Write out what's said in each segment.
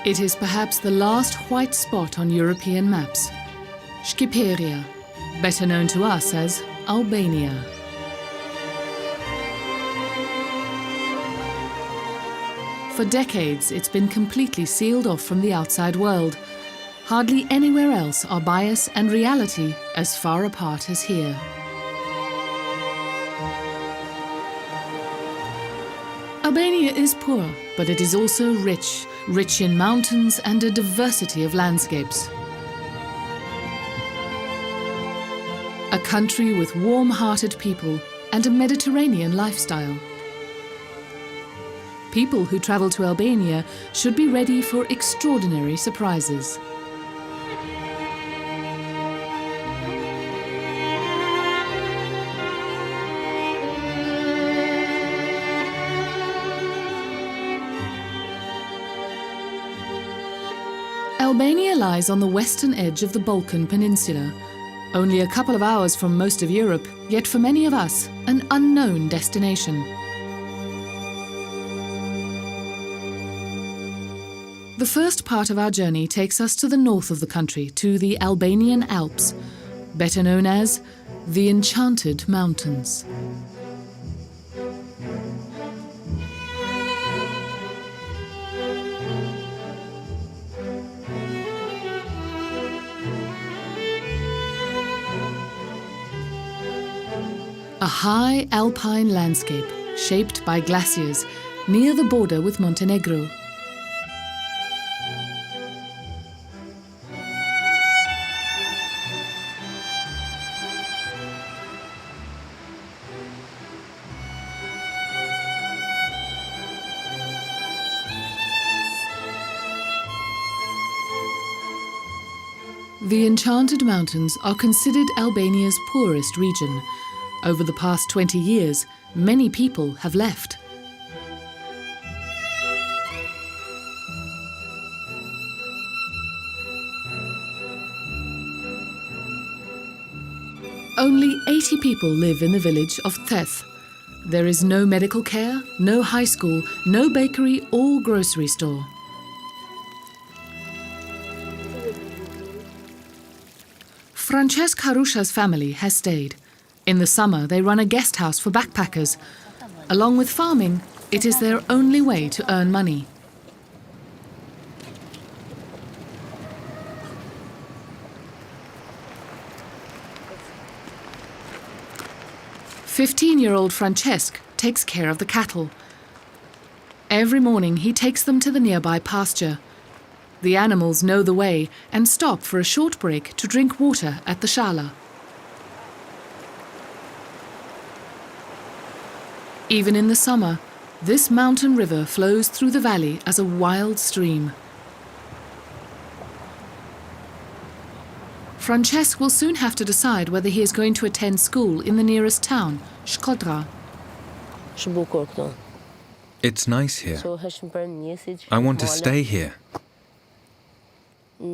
It is perhaps the last white spot on European maps. Shqiperia, better known to us as Albania. For decades, it's been completely sealed off from the outside world. Hardly anywhere else are bias and reality as far apart as here. Albania is poor, but it is also rich, rich in mountains and a diversity of landscapes. A country with warm-hearted people and a Mediterranean lifestyle. People who travel to Albania should be ready for extraordinary surprises. Albania lies on the western edge of the Balkan Peninsula, only a couple of hours from most of Europe, yet for many of us, an unknown destination. The first part of our journey takes us to the north of the country, to the Albanian Alps, better known as the Enchanted Mountains. A high alpine landscape shaped by glaciers near the border with Montenegro. The Enchanted Mountains are considered Albania's poorest region. Over the past 20 years, many people have left. Only 80 people live in the village of Theth. There is no medical care, no high school, no bakery or grocery store. Francesc Harusha's family has stayed. In the summer, they run a guest house for backpackers. Along with farming, it is their only way to earn money. "15-year-old Francesc takes care of the cattle. Every morning, he takes them to the nearby pasture. The animals know the way and stop for a short break to drink water at the shala. Even in the summer, this mountain river flows through the valley as a wild stream. Francesc will soon have to decide whether he is going to attend school in the nearest town, Shkodra. It's nice here. I want to stay here.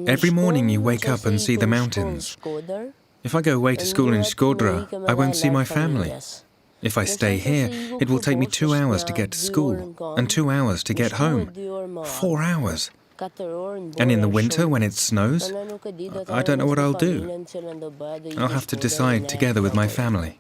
Every morning you wake up and see the mountains. If I go away to school in Shkodra, I won't see my family. If I stay here, it will take me 2 hours to get to school and 2 hours to get home. 4 hours. And in the winter, when it snows, I don't know what I'll do. I'll have to decide together with my family.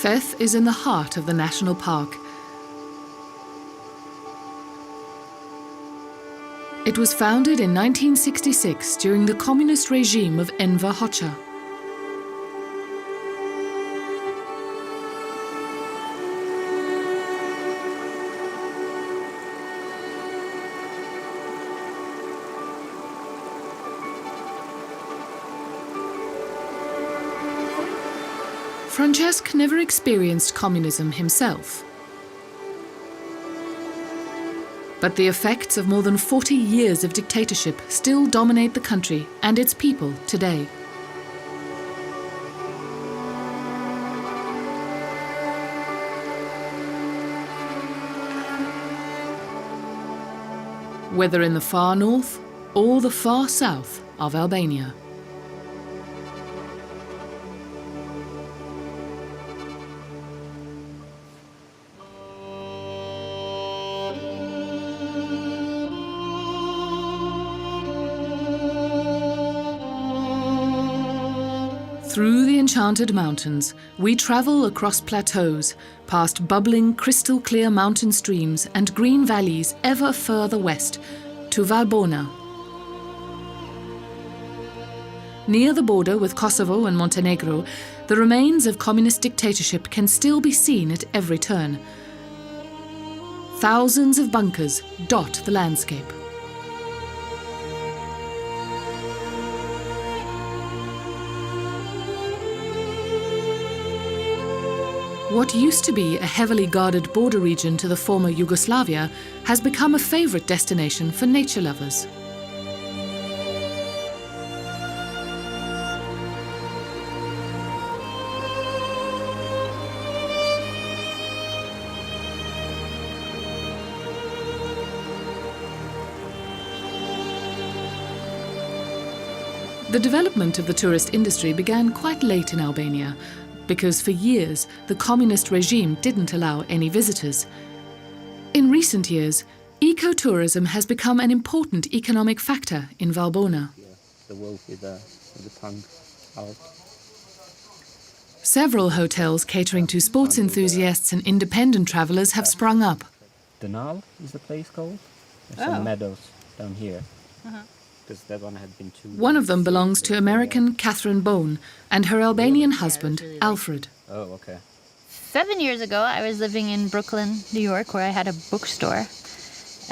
Theth is in the heart of the national park. It was founded in 1966 during the communist regime of Enver Hoxha. Francesc never experienced communism himself. But the effects of more than 40 years of dictatorship still dominate the country and its people today. whether in the far north or the far south of Albania. Through the enchanted mountains, we travel across plateaus, past bubbling, crystal-clear mountain streams and green valleys ever further west, to Valbona. Near the border with Kosovo and Montenegro, the remains of communist dictatorship can still be seen at every turn. Thousands of bunkers dot the landscape. What used to be a heavily guarded border region to the former Yugoslavia has become a favourite destination for nature lovers. The development of the tourist industry began quite late in Albania, because for years the communist regime didn't allow any visitors. In recent years, ecotourism has become an important economic factor in Valbona. The wolf with the tongue out. Several hotels catering to sports enthusiasts and independent travellers have sprung up. Denal is the place called. There's some meadows down here. Because that one had been too... One of them belongs to American Catherine Bone and her Albanian husband, Alfred. Oh, okay. 7 years ago, I was living in Brooklyn, New York, where I had a bookstore.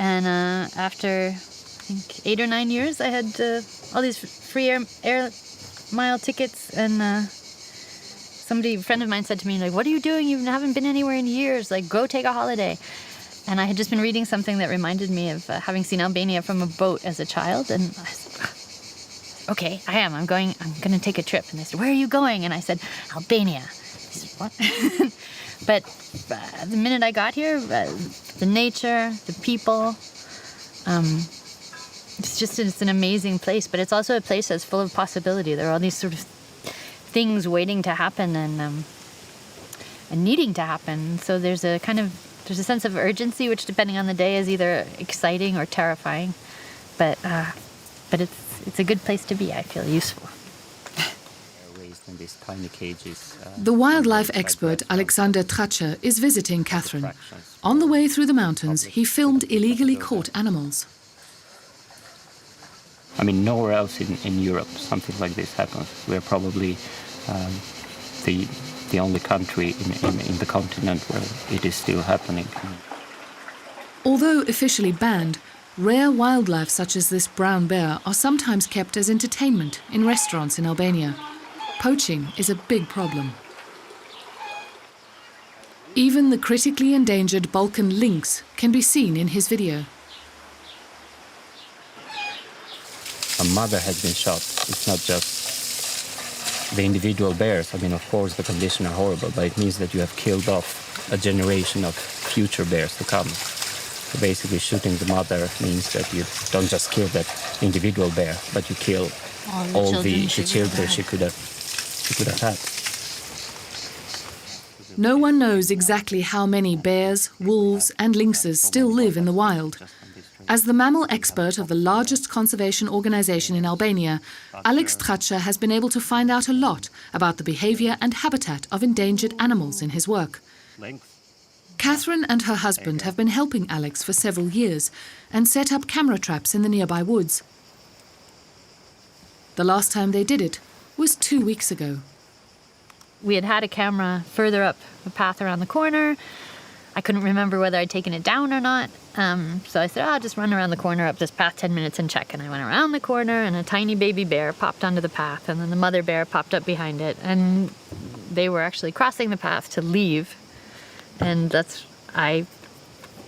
And after, I think, 8 or 9 years, I had all these free air mile tickets. And a friend of mine said to me, like, what are you doing? You haven't been anywhere in years. Like, go take a holiday. And I had just been reading something that reminded me of having seen Albania from a boat as a child. And I said, okay, I'm going to take a trip. And they said, where are you going? And I said, Albania. They said, what? But the minute I got here, the nature, the people, it's an amazing place. But it's also a place that's full of possibility. There are all these sort of things waiting to happen and needing to happen. So there's a sense of urgency, which, depending on the day, is either exciting or terrifying. But it's a good place to be. I feel useful. Raised in these tiny cages. The wildlife expert Alexander Tracher is visiting Catherine. On the way through the mountains, he filmed illegally caught animals. I mean, nowhere else in Europe something like this happens. We're probably the only country in the continent where it is still happening. Although officially banned, rare wildlife such as this brown bear are sometimes kept as entertainment in restaurants in Albania. Poaching is a big problem. Even the critically endangered Balkan lynx can be seen in his video. A mother has been shot. It's not just the individual bears. I mean, of course, the conditions are horrible, but it means that you have killed off a generation of future bears to come. So basically, shooting the mother means that you don't just kill that individual bear, but you kill all the children she could have had. No one knows exactly how many bears, wolves and lynxes still live in the wild. As the mammal expert of the largest conservation organization in Albania, Alex Tracher has been able to find out a lot about the behavior and habitat of endangered animals in his work. Catherine and her husband have been helping Alex for several years and set up camera traps in the nearby woods. The last time they did it was 2 weeks ago. We had a camera further up the path around the corner. I couldn't remember whether I'd taken it down or not. So I said, I'll just run around the corner up this path 10 minutes and check. And I went around the corner and a tiny baby bear popped onto the path. And then the mother bear popped up behind it. And they were actually crossing the path to leave. And I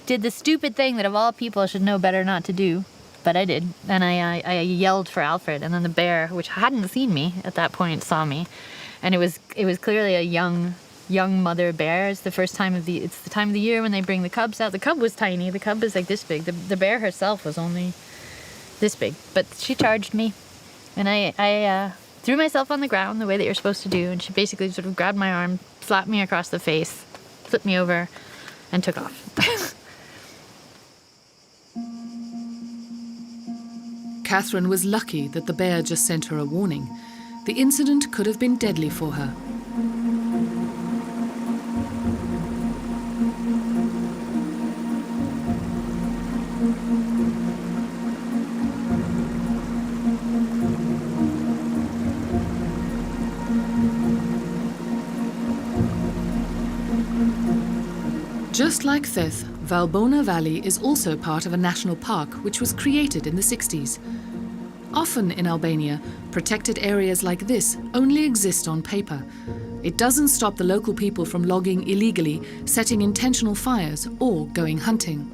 did the stupid thing that of all people I should know better not to do. But I did. And I yelled for Alfred. And then the bear, which hadn't seen me at that point, saw me. And it was clearly a young young mother bear. It's the time of the year when they bring the cubs out. The cub was tiny. The cub was like this big. The bear herself was only this big. But she charged me, and I threw myself on the ground the way that you're supposed to do, and she basically sort of grabbed my arm, slapped me across the face, flipped me over, and took off. Catherine was lucky that the bear just sent her a warning. The incident could have been deadly for her. Just like Theth, Valbona Valley is also part of a national park which was created in the 60s. Often in Albania, protected areas like this only exist on paper. It doesn't stop the local people from logging illegally, setting intentional fires, or going hunting.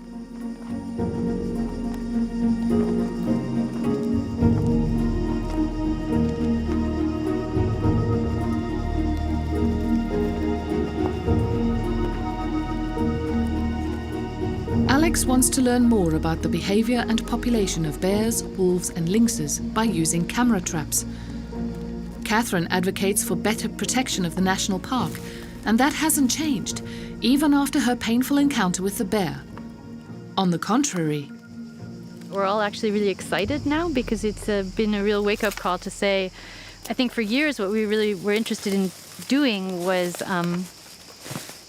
Alex wants to learn more about the behavior and population of bears, wolves and lynxes by using camera traps. Catherine advocates for better protection of the national park, and that hasn't changed, even after her painful encounter with the bear. On the contrary, we're all actually really excited now because it's been a real wake-up call to say, I think for years what we really were interested in doing was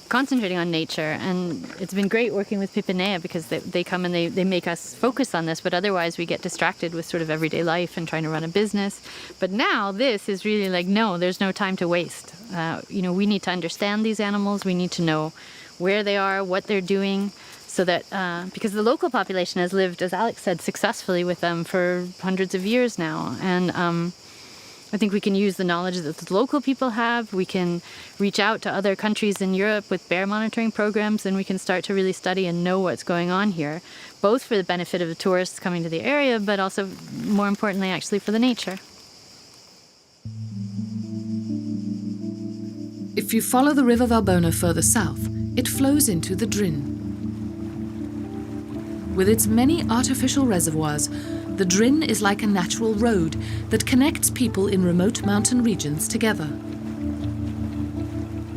concentrating on nature, and it's been great working with Pipinea because they come and they make us focus on this, but otherwise we get distracted with sort of everyday life and trying to run a business. But now this is really like, no, there's no time to waste. We need to understand these animals, we need to know where they are, what they're doing, so that because the local population has lived, as Alex said, successfully with them for hundreds of years now, and I think we can use the knowledge that the local people have. We can reach out to other countries in Europe with bear monitoring programs, and we can start to really study and know what's going on here, both for the benefit of the tourists coming to the area, but also, more importantly, actually for the nature. if you follow the River Valbona further south, it flows into the Drin. With its many artificial reservoirs, the Drin is like a natural road that connects people in remote mountain regions together.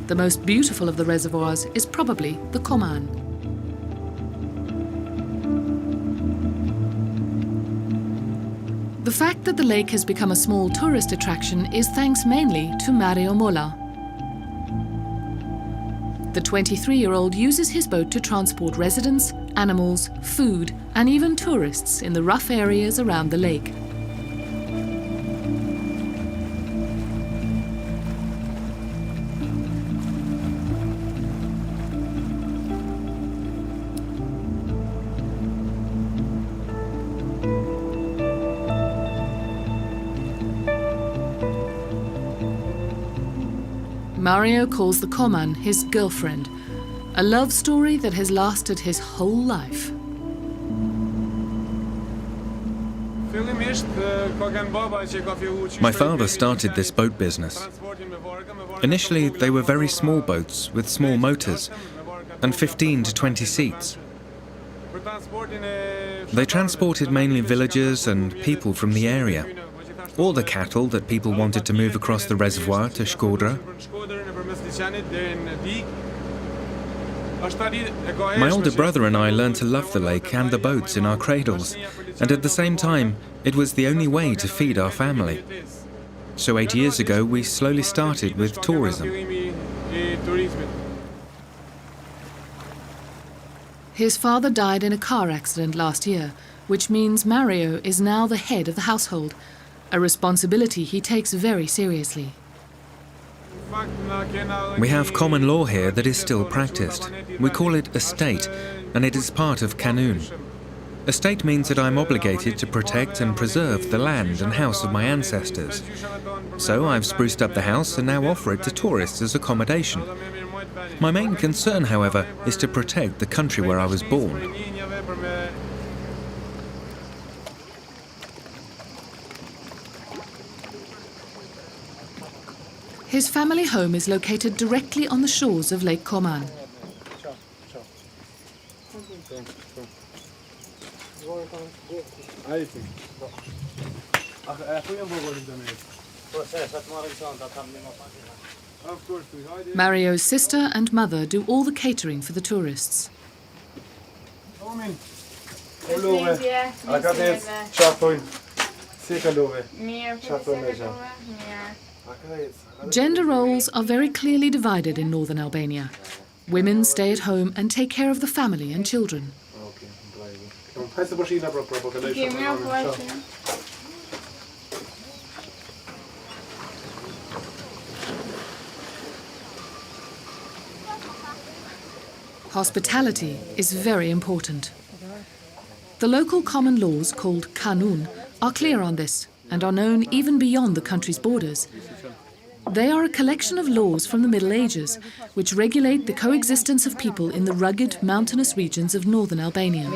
The most beautiful of the reservoirs is probably the Koman. The fact that the lake has become a small tourist attraction is thanks mainly to Mario Mola. The 23-year-old uses his boat to transport residents, animals, food, and even tourists in the rough areas around the lake. Mario calls the Koman his girlfriend, a love story that has lasted his whole life. My father started this boat business. Initially, they were very small boats with small motors and 15 to 20 seats. They transported mainly villagers and people from the area, or the cattle that people wanted to move across the reservoir to Shkodra. My older brother and I learned to love the lake and the boats in our cradles, and at the same time, it was the only way to feed our family. So 8 years ago, we slowly started with tourism. His father died in a car accident last year, which means Mario is now the head of the household, a responsibility he takes very seriously. We have common law here that is still practiced. We call it estate, and it is part of Kanun. Estate means that I'm obligated to protect and preserve the land and house of my ancestors. So I've spruced up the house and now offer it to tourists as accommodation. My main concern, however, is to protect the country where I was born. His family home is located directly on the shores of Lake Coman. Mario's sister and mother do all the catering for the tourists. Gender roles are very clearly divided in northern Albania. Women stay at home and take care of the family and children. Hospitality is very important. The local common laws, called kanun, are clear on this and are known even beyond the country's borders. They are a collection of laws from the Middle Ages, which regulate the coexistence of people in the rugged, mountainous regions of northern Albania.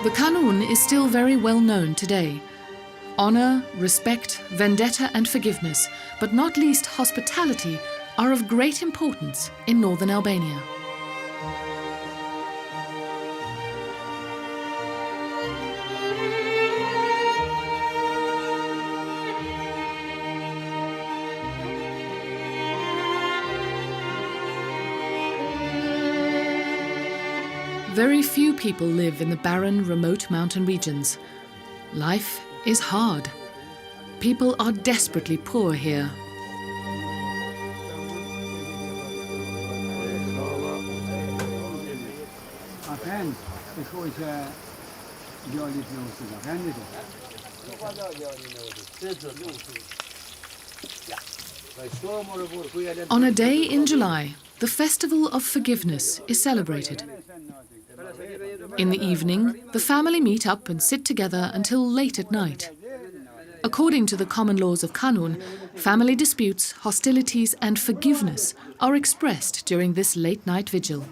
The kanun is still very well known today. Honor, respect, vendetta and forgiveness, but not least hospitality, are of great importance in northern Albania. Very few people live in the barren, remote mountain regions. Life is hard. People are desperately poor here. On a day in July, the Festival of Forgiveness is celebrated. In the evening, the family meet up and sit together until late at night. According to the common laws of Kanun, family disputes, hostilities and forgiveness are expressed during this late-night vigil.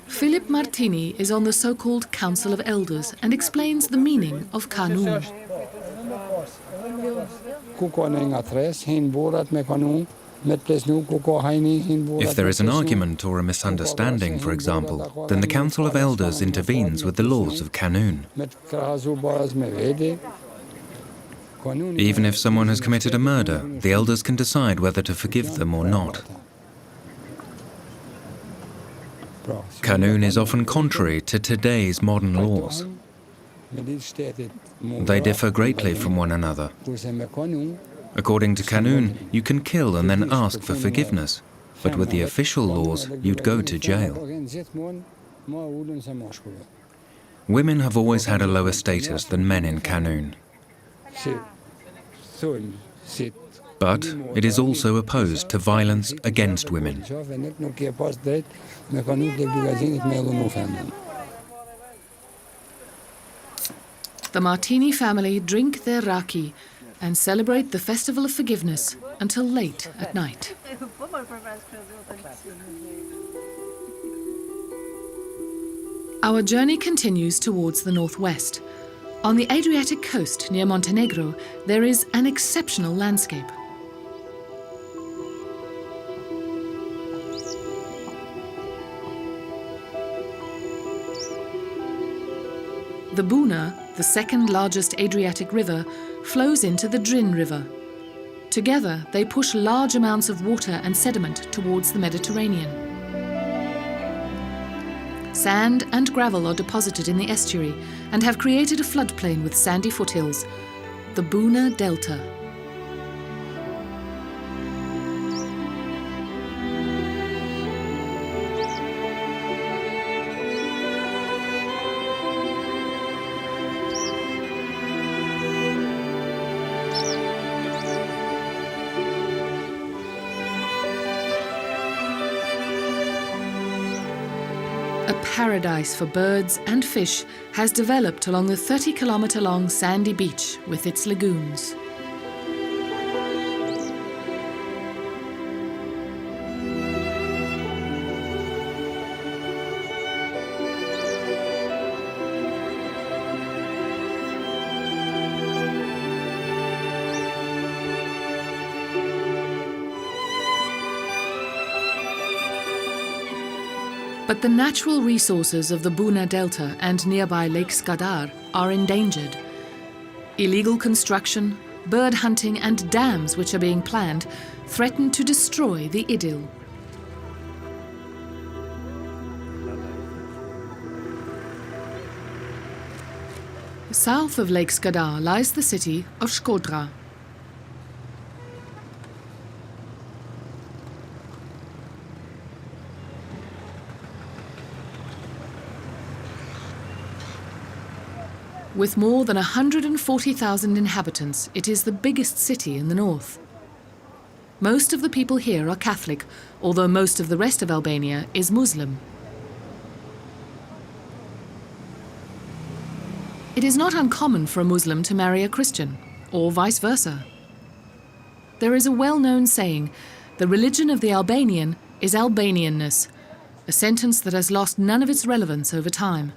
Philip Martini is on the so-called Council of Elders and explains the meaning of Kanun. If there is an argument or a misunderstanding, for example, then the Council of Elders intervenes with the laws of Kanun. Even if someone has committed a murder, the elders can decide whether to forgive them or not. Kanun is often contrary to today's modern laws. They differ greatly from one another. According to Kanun, you can kill and then ask for forgiveness, but with the official laws, you'd go to jail. Women have always had a lower status than men in Kanun. But it is also opposed to violence against women. The Martini family drink their raki and celebrate the Festival of Forgiveness until late at night. Our journey continues towards the northwest. On the Adriatic coast near Montenegro, there is an exceptional landscape. The Buna, the second largest Adriatic river, flows into the Drin River. Together, they push large amounts of water and sediment towards the Mediterranean. Sand and gravel are deposited in the estuary and have created a floodplain with sandy foothills, the Buna Delta. A paradise for birds and fish has developed along the 30-kilometre-long sandy beach with its lagoons. But the natural resources of the Buna Delta and nearby Lake Skadar are endangered. Illegal construction, bird hunting and dams which are being planned threaten to destroy the idyll. South of Lake Skadar lies the city of Shkodra. With more than 140,000 inhabitants, it is the biggest city in the north. Most of the people here are Catholic, although most of the rest of Albania is Muslim. It is not uncommon for a Muslim to marry a Christian, or vice versa. There is a well-known saying, "The religion of the Albanian is Albanianness," a sentence that has lost none of its relevance over time.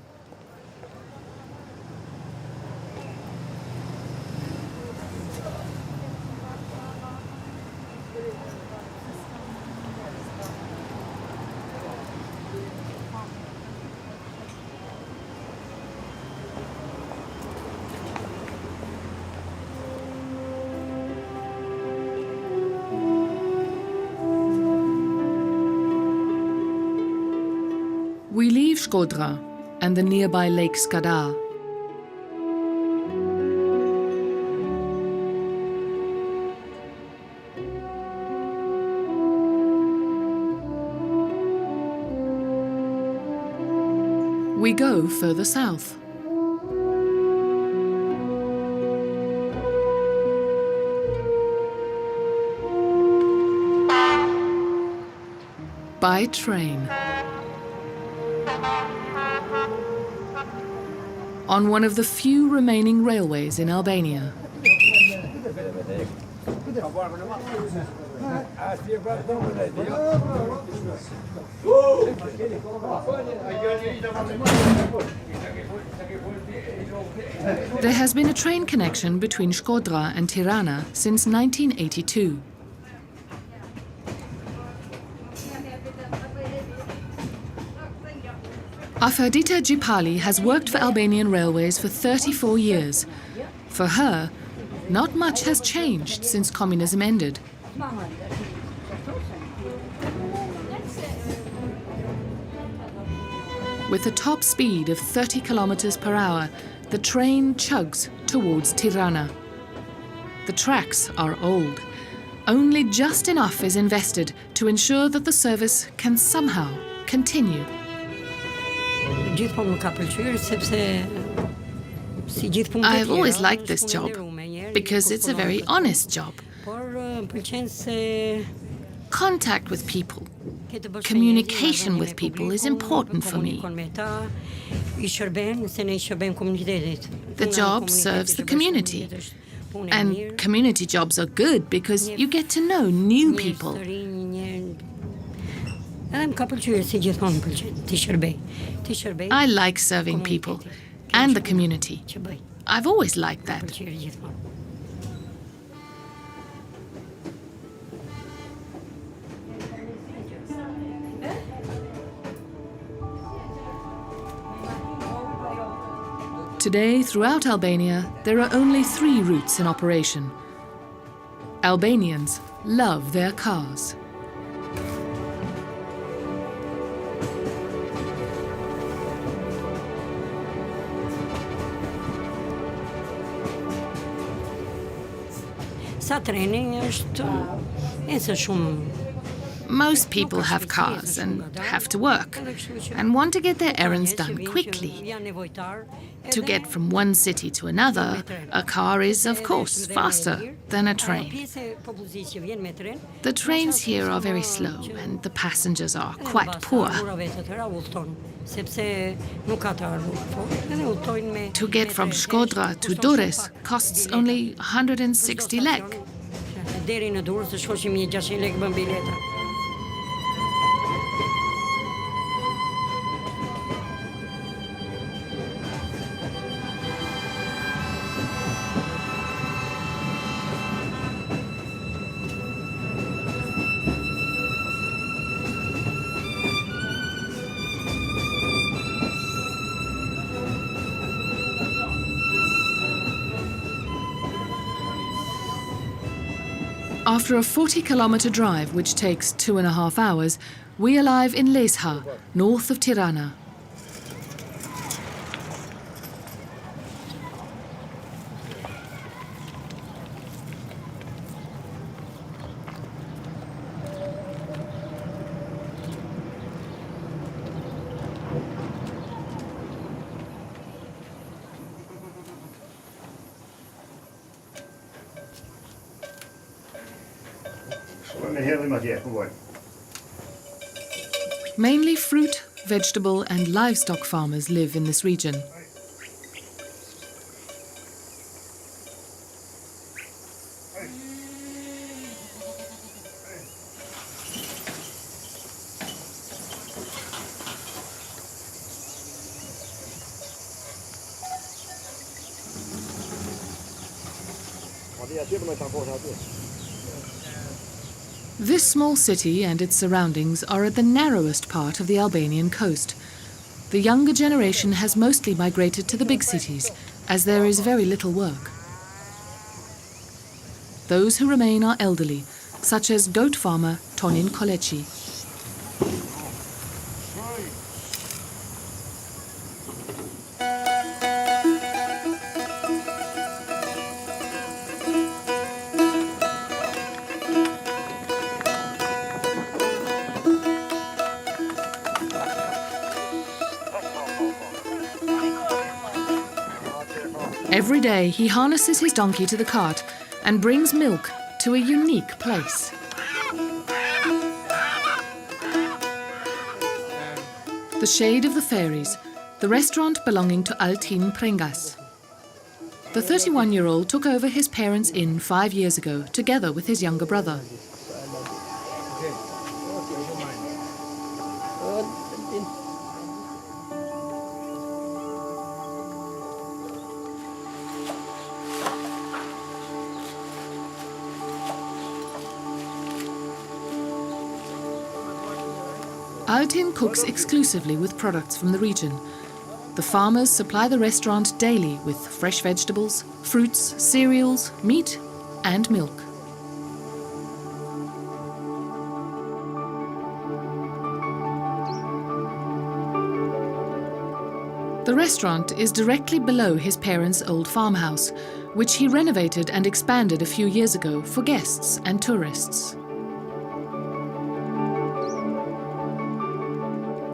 We leave Shkodra and the nearby Lake Skadar. We go further south. By train. On one of the few remaining railways in Albania. There has been a train connection between Shkodra and Tirana since 1982. Afrodita Gjipali has worked for Albanian Railways for 34 years. For her, not much has changed since communism ended. With a top speed of 30 kilometers per hour, the train chugs towards Tirana. The tracks are old. Only just enough is invested to ensure that the service can somehow continue. I've always liked this job because it's a very honest job. Contact with people, communication with people is important for me. The job serves the community. And community jobs are good because you get to know new people. I like serving people and the community. I've always liked that. Today, throughout Albania, there are only 3 routes in operation. Albanians love their cars. Most people have cars and have to work and want to get their errands done quickly. To get from one city to another, a car is, of course, faster than a train. The trains here are very slow and the passengers are quite poor. To get from Shkodra to Durrës costs only 160 lek. After a 40-kilometer drive, which takes 2.5 hours, we arrive in Lesha, north of Tirana. Mainly fruit, vegetable and livestock farmers live in this region. This small city and its surroundings are at the narrowest part of the Albanian coast. The younger generation has mostly migrated to the big cities, as there is very little work. Those who remain are elderly, such as goat farmer Tonin Koleci. Every day he harnesses his donkey to the cart and brings milk to a unique place. The Shade of the Fairies, the restaurant belonging to Altin Prengas. The 31-year-old took over his parents' inn 5 years ago, together with his younger brother. Altin cooks exclusively with products from the region. The farmers supply the restaurant daily with fresh vegetables, fruits, cereals, meat and milk. The restaurant is directly below his parents' old farmhouse, which he renovated and expanded a few years ago for guests and tourists.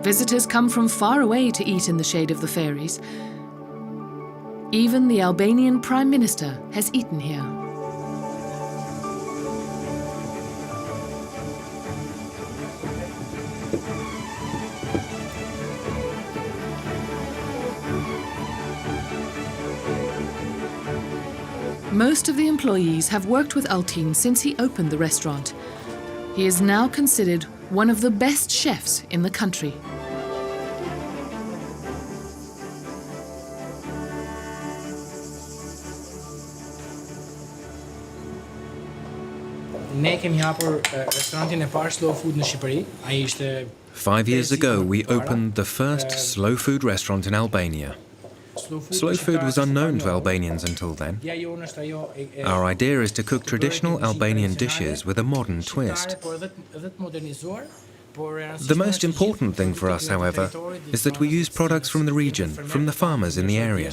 Visitors come from far away to eat in the Shade of the Fairies. Even the Albanian Prime Minister has eaten here. Most of the employees have worked with Altin since he opened the restaurant. He is now considered one of the best chefs in the country. Ne kemi hapur restorantin e parë slow food në Shqipëri. Ai ishte 5 years ago, we opened the first slow food restaurant in Albania. Slow food was unknown to Albanians until then. Our idea is to cook traditional Albanian dishes with a modern twist. The most important thing for us, however, is that we use products from the region, from the farmers in the area.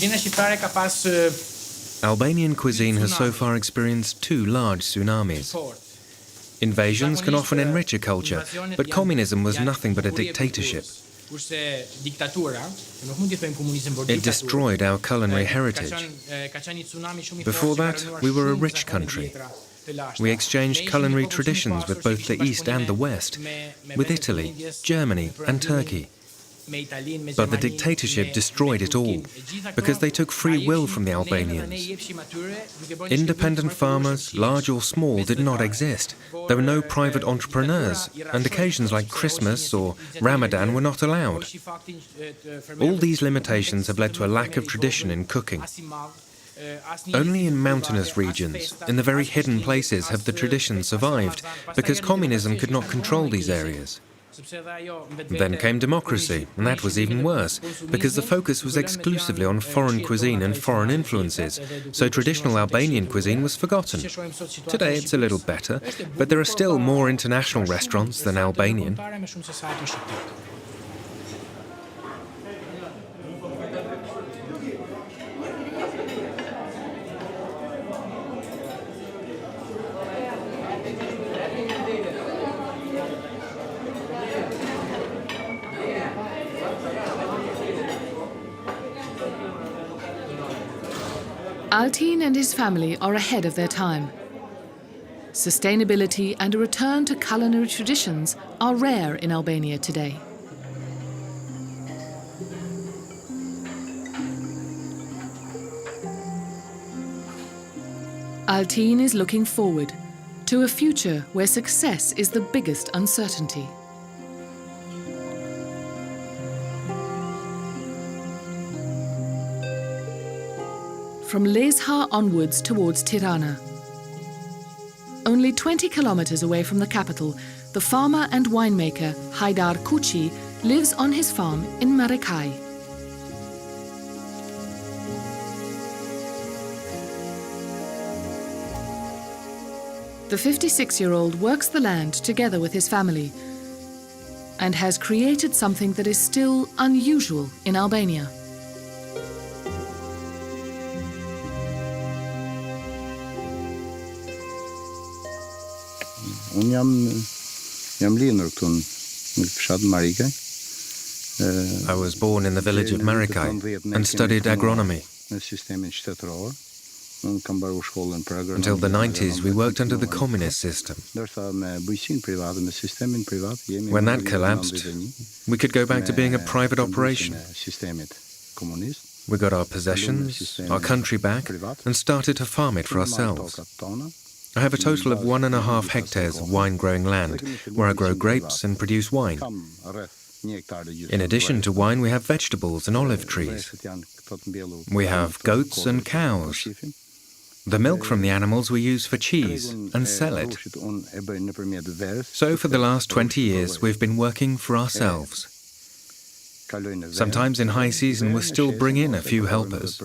Kuzhina shqiptare ka pas Albanian cuisine has so far experienced 2 large tsunamis. Invasions can often enrich a culture, but communism was nothing but a dictatorship. It destroyed our culinary heritage. Before that, we were a rich country. We exchanged culinary traditions with both the East and the West, with Italy, Germany and Turkey. But the dictatorship destroyed it all, because they took free will from the Albanians. Independent farmers, large or small, did not exist. There were no private entrepreneurs, and occasions like Christmas or Ramadan were not allowed. All these limitations have led to a lack of tradition in cooking. Only in mountainous regions, in the very hidden places, have the traditions survived, because communism could not control these areas. Then came democracy, and that was even worse, because the focus was exclusively on foreign cuisine and foreign influences, so traditional Albanian cuisine was forgotten. Today it's a little better, but there are still more international restaurants than Albanian. Altin and his family are ahead of their time. Sustainability and a return to culinary traditions are rare in Albania today. Altin is looking forward to a future where success is the biggest uncertainty. From Lezhë onwards towards Tirana. Only 20 kilometers away from the capital, the farmer and winemaker Hajdar Kuçi lives on his farm in Marikaj. The 56-year-old works the land together with his family and has created something that is still unusual in Albania. I was born in the village of Marikaj and studied agronomy. Until the 90s, we worked under the communist system. When that collapsed, we could go back to being a private operation. We got our possessions, our country back, and started to farm it for ourselves. I have a total of 1.5 hectares of wine-growing land, where I grow grapes and produce wine. In addition to wine, we have vegetables and olive trees. We have goats and cows. The milk from the animals we use for cheese and sell it. So for the last 20 years, we've been working for ourselves. Sometimes in high season, we'll still bring in a few helpers.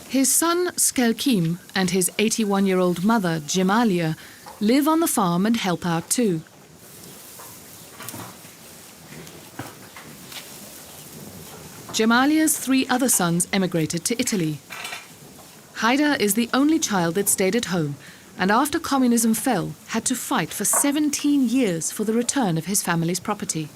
His son Skelkim and his 81-year-old mother Gemalia live on the farm and help out too. Gemalia's 3 other sons emigrated to Italy. Hajdar is the only child that stayed at home and after communism fell had to fight for 17 years for the return of his family's property.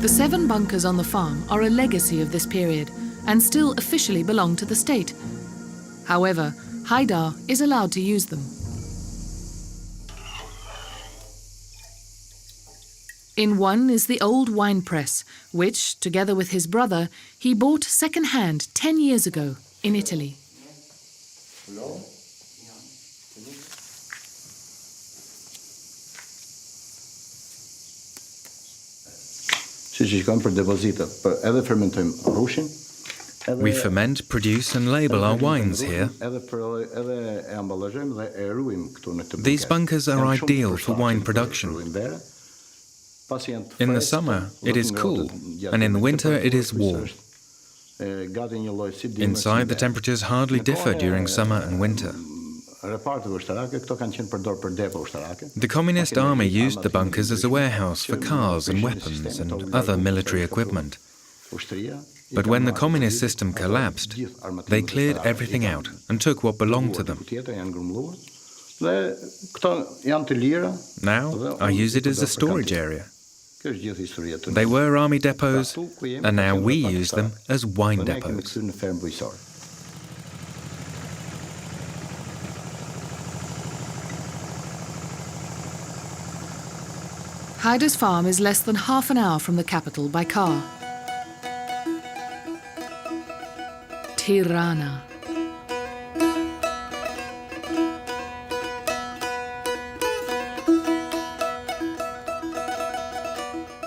The 7 bunkers on the farm are a legacy of this period and still officially belong to the state. However, Hajdar is allowed to use them. In one is the old wine press, which, together with his brother, he bought second-hand 10 years ago in Italy. Siç i kanë për depozita, edhe fermentojmë rushin, We ferment, produce and label our wines here. These bunkers are ideal for wine production. In the summer, it is cool, and in the winter, it is warm. Inside, the temperatures hardly differ during summer and winter. The Communist army used the bunkers as a warehouse for cars and weapons and other military equipment. But when the communist system collapsed, they cleared everything out and took what belonged to them. Now, I use it as a storage area. They were army depots, and now we use them as wine depots. Haider's farm is less than half an hour from the capital by car. Tirana.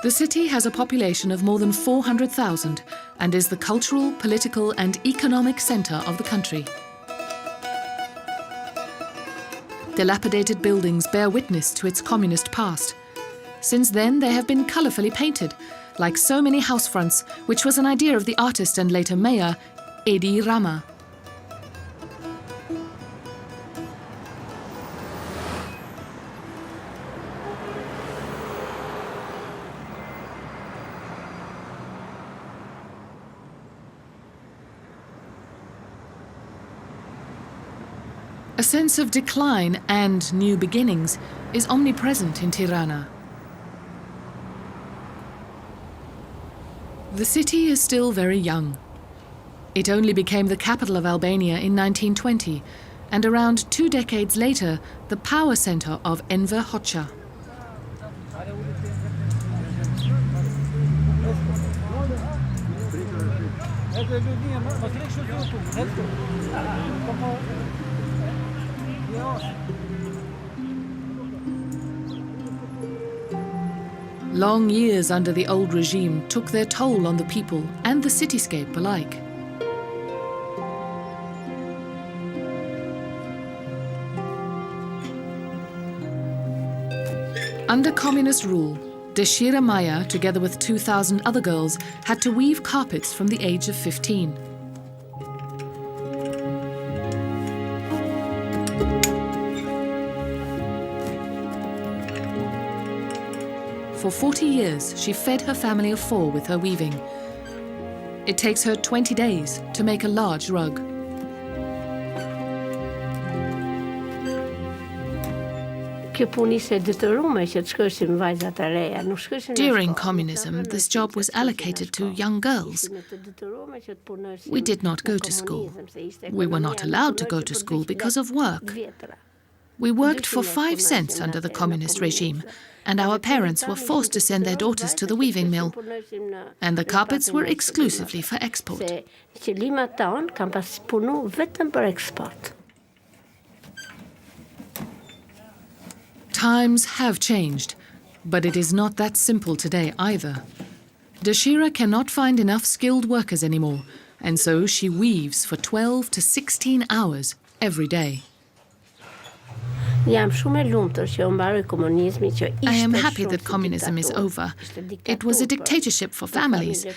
The city has a population of more than 400,000 and is the cultural, political and economic centre of the country. Dilapidated buildings bear witness to its communist past. Since then, they have been colourfully painted, like so many house fronts, which was an idea of the artist and later mayor, Edi Rama. A sense of decline and new beginnings is omnipresent in Tirana. The city is still very young. It only became the capital of Albania in 1920, and around 2 decades later, the power center of Enver Hoxha. Long years under the old regime took their toll on the people and the cityscape alike. Under communist rule, Deshira Maya, together with 2,000 other girls, had to weave carpets from the age of 15. For 40 years, she fed her family of 4 with her weaving. It takes her 20 days to make a large rug. During communism, this job was allocated to young girls. We did not go to school. We were not allowed to go to school because of work. We worked for 5 cents under the communist regime, and our parents were forced to send their daughters to the weaving mill, and the carpets were exclusively for export. Times have changed, but it is not that simple today either. Deshira cannot find enough skilled workers anymore, and so she weaves for 12 to 16 hours every day. I am happy that communism is over. It was a dictatorship for families.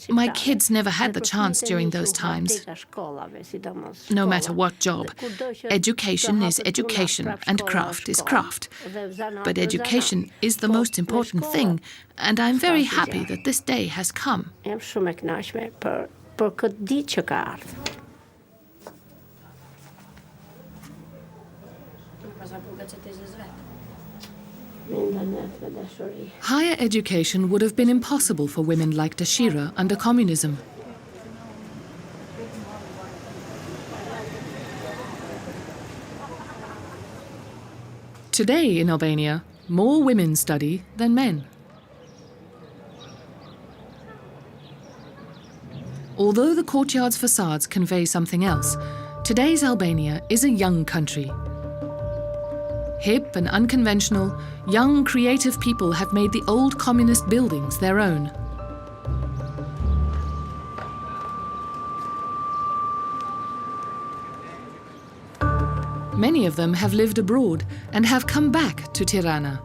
My kids never had the chance during those times. No matter what job, education is education and craft is craft. But education is the most important thing, and I'm very happy that this day has come. Higher education would have been impossible for women like Deshira under communism. Today in Albania, more women study than men. Although the courtyard's facades convey something else, today's Albania is a young country. Hip and unconventional, young creative people have made the old communist buildings their own. Many of them have lived abroad and have come back to Tirana.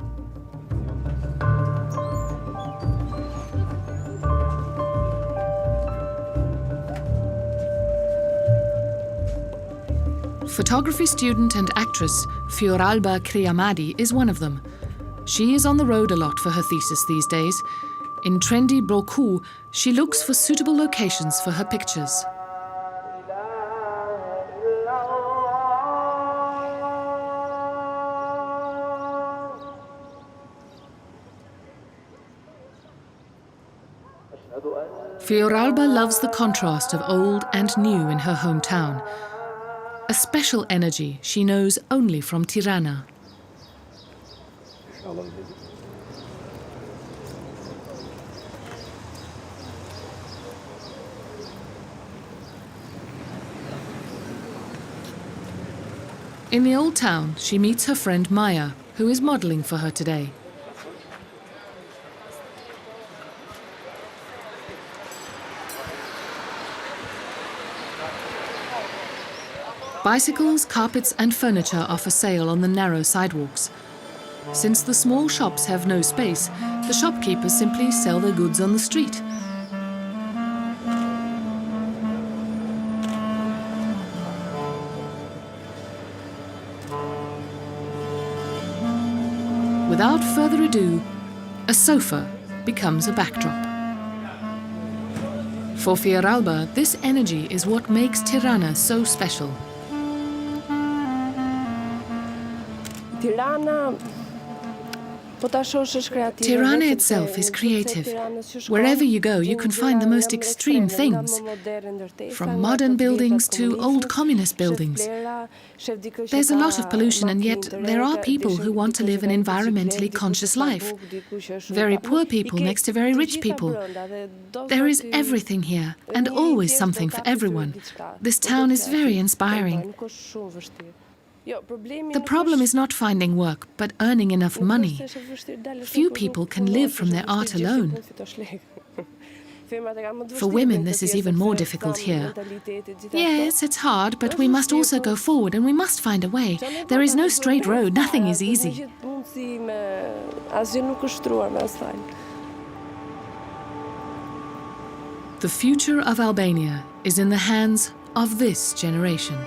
Photography student and actress Fioralba Criamadi is one of them. She is on the road a lot for her thesis these days. In trendy Broku, she looks for suitable locations for her pictures. Fioralba loves the contrast of old and new in her hometown. A special energy she knows only from Tirana. In the old town, she meets her friend Maya, who is modelling for her today. Bicycles, carpets and furniture are for sale on the narrow sidewalks. Since the small shops have no space, the shopkeepers simply sell their goods on the street. Without further ado, a sofa becomes a backdrop. For Fioralba, this energy is what makes Tirana so special. Tirana itself is creative. Wherever you go, you can find the most extreme things, from modern buildings to old communist buildings. There's a lot of pollution, and yet there are people who want to live an environmentally conscious life. Very poor people next to very rich people. There is everything here, and always something for everyone. This town is very inspiring. The problem is not finding work, but earning enough money. Few people can live from their art alone. For women, this is even more difficult here. Yes, it's hard, but we must also go forward and we must find a way. There is no straight road, nothing is easy. The future of Albania is in the hands of this generation.